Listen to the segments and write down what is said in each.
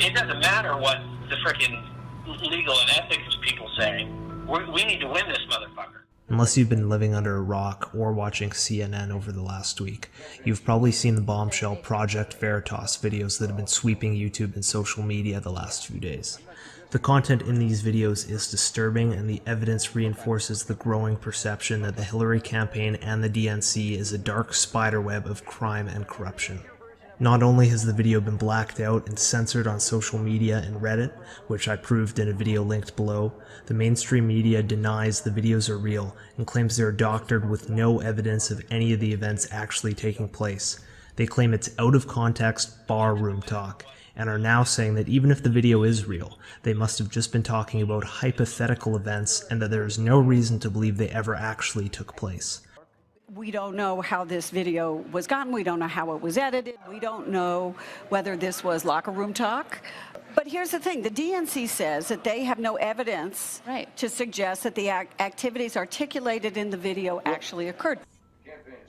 it doesn't matter what the frickin' legal and ethics people say. We need to win this motherfucker. Unless you've been living under a rock or watching CNN over the last week, you've probably seen the bombshell Project Veritas videos that have been sweeping YouTube and social media the last few days. The content in these videos is disturbing, and the evidence reinforces the growing perception that the Hillary campaign and the DNC is a dark spiderweb of crime and corruption. Not only has the video been blacked out and censored on social media and Reddit, which I proved in a video linked below, the mainstream media denies the videos are real and claims they are doctored with no evidence of any of the events actually taking place. They claim it's out of context barroom talk, and are now saying that even if the video is real, they must have just been talking about hypothetical events and that there is no reason to believe they ever actually took place. We don't know how this video was gotten. We don't know how it was edited. We don't know whether this was locker room talk. But here's the thing. The DNC says that they have no evidence to suggest that the activities articulated in the video actually occurred.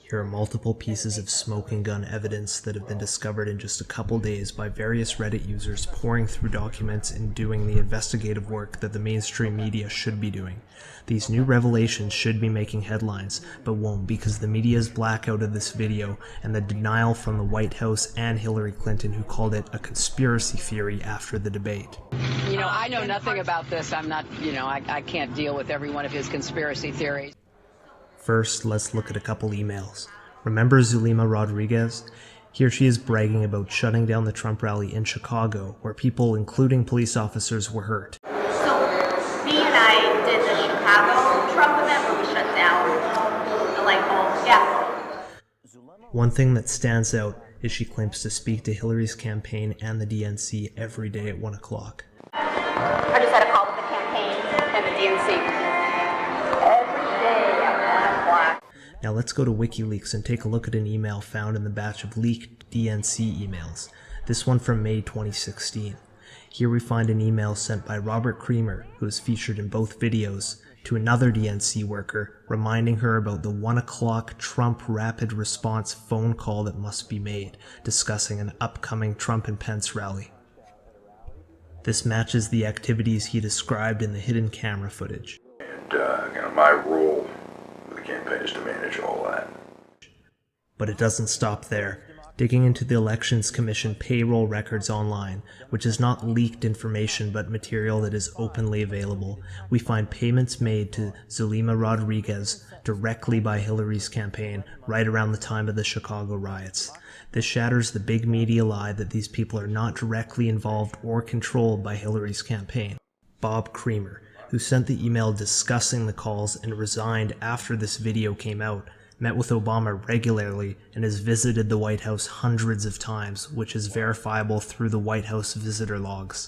Here are multiple pieces of smoking gun evidence that have been discovered in just a couple days by various Reddit users pouring through documents and doing the investigative work that the mainstream media should be doing. These new revelations should be making headlines, but won't because the media's blackout of this video and the denial from the White House and Hillary Clinton, who called it a conspiracy theory after the debate. You know, I know nothing about this. I'm not, I can't deal with every one of his conspiracy theories. First, let's look at a couple emails. Remember Zulema Rodriguez? Here she is bragging about shutting down the Trump rally in Chicago, where people, including police officers, were hurt. So, me and I did the Chicago Trump event where we shut down the light bulbs. Yeah. One thing that stands out is she claims to speak to Hillary's campaign and the DNC every day at 1 o'clock. I just had a call with the campaign and the DNC. Now let's go to WikiLeaks and take a look at an email found in the batch of leaked DNC emails, this one from May 2016. Here we find an email sent by Robert Creamer, who is featured in both videos, to another DNC worker, reminding her about the 1 o'clock Trump rapid response phone call that must be made, discussing an upcoming Trump and Pence rally. This matches the activities he described in the hidden camera footage. And my role the campaign is to manage all that. But it doesn't stop there. Digging into the Elections Commission payroll records online, which is not leaked information but material that is openly available, we find payments made to Zulema Rodriguez directly by Hillary's campaign right around the time of the Chicago riots. This shatters the big media lie that these people are not directly involved or controlled by Hillary's campaign. Bob Creamer, who sent the email discussing the calls and resigned after this video came out, met with Obama regularly and has visited the White House hundreds of times, which is verifiable through the White House visitor logs.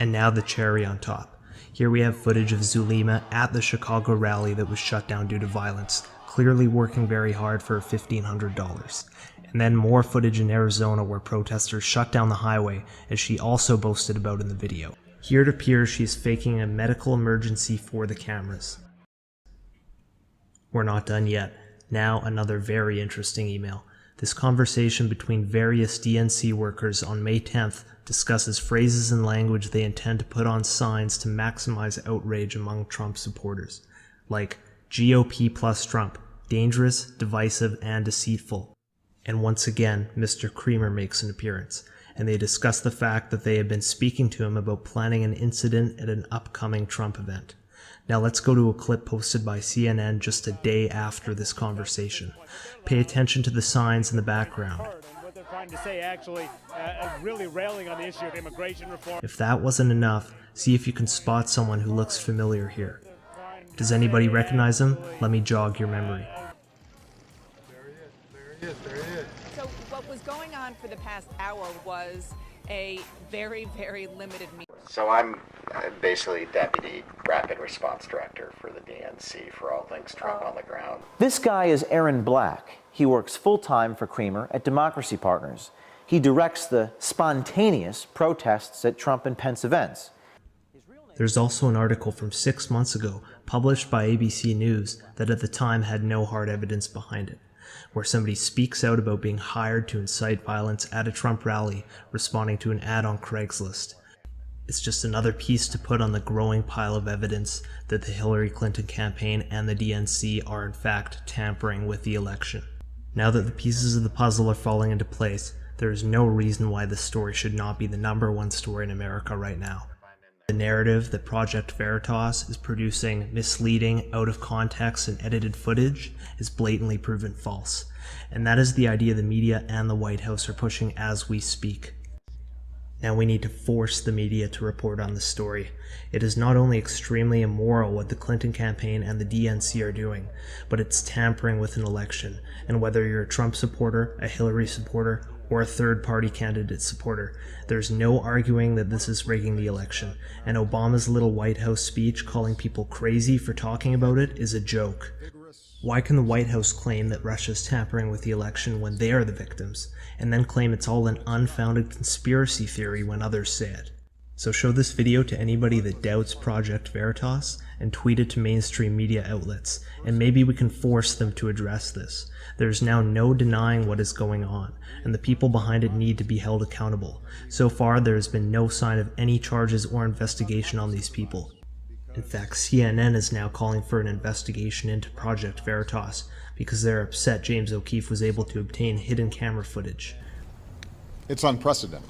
And now the cherry on top. Here we have footage of Zulema at the Chicago rally that was shut down due to violence, clearly working very hard for $1,500. And then more footage in Arizona where protesters shut down the highway, as she also boasted about in the video. Here it appears she's faking a medical emergency for the cameras. We're not done yet. Now another very interesting email. This conversation between various DNC workers on May 10th discusses phrases and language they intend to put on signs to maximize outrage among Trump supporters, like GOP plus Trump, dangerous, divisive, and deceitful. And once again, Mr. Creamer makes an appearance, and they discuss the fact that they have been speaking to him about planning an incident at an upcoming Trump event. Now let's go to a clip posted by CNN just a day after this conversation. Pay attention to the signs in the background. What they're trying to say actually really railing on the issue of immigration reform. If that wasn't enough, see if you can spot someone who looks familiar here. Does anybody recognize him? Let me jog your memory. There he is. So what was going on for the past hour was a very, very limited meeting. So I'm basically Deputy Rapid Response Director for the DNC for all things Trump on the ground. This guy is Aaron Black. He works full-time for Creamer at Democracy Partners. He directs the spontaneous protests at Trump and Pence events. There's also an article from 6 months ago, published by ABC News, that at the time had no hard evidence behind it. where somebody speaks out about being hired to incite violence at a Trump rally, responding to an ad on Craigslist. It's just another piece to put on the growing pile of evidence that the Hillary Clinton campaign and the DNC are in fact tampering with the election. Now that the pieces of the puzzle are falling into place, there is no reason why this story should not be the #1 story in America right now. The narrative that Project Veritas is producing misleading, out of context, and edited footage is blatantly proven false. And that is the idea the media and the White House are pushing as we speak. Now we need to force the media to report on this story. It is not only extremely immoral what the Clinton campaign and the DNC are doing, but it's tampering with an election. And whether you're a Trump supporter, a Hillary supporter, or a third-party candidate supporter, there's no arguing that this is rigging the election. And Obama's little White House speech calling people crazy for talking about it is a joke. Why can the White House claim that Russia's tampering with the election when they are the victims, and then claim it's all an unfounded conspiracy theory when others say it? So show this video to anybody that doubts Project Veritas and tweet it to mainstream media outlets, and maybe we can force them to address this. There's now no denying what is going on, and the people behind it need to be held accountable. So far, there has been no sign of any charges or investigation on these people. In fact, CNN is now calling for an investigation into Project Veritas because they're upset James O'Keefe was able to obtain hidden camera footage. It's unprecedented.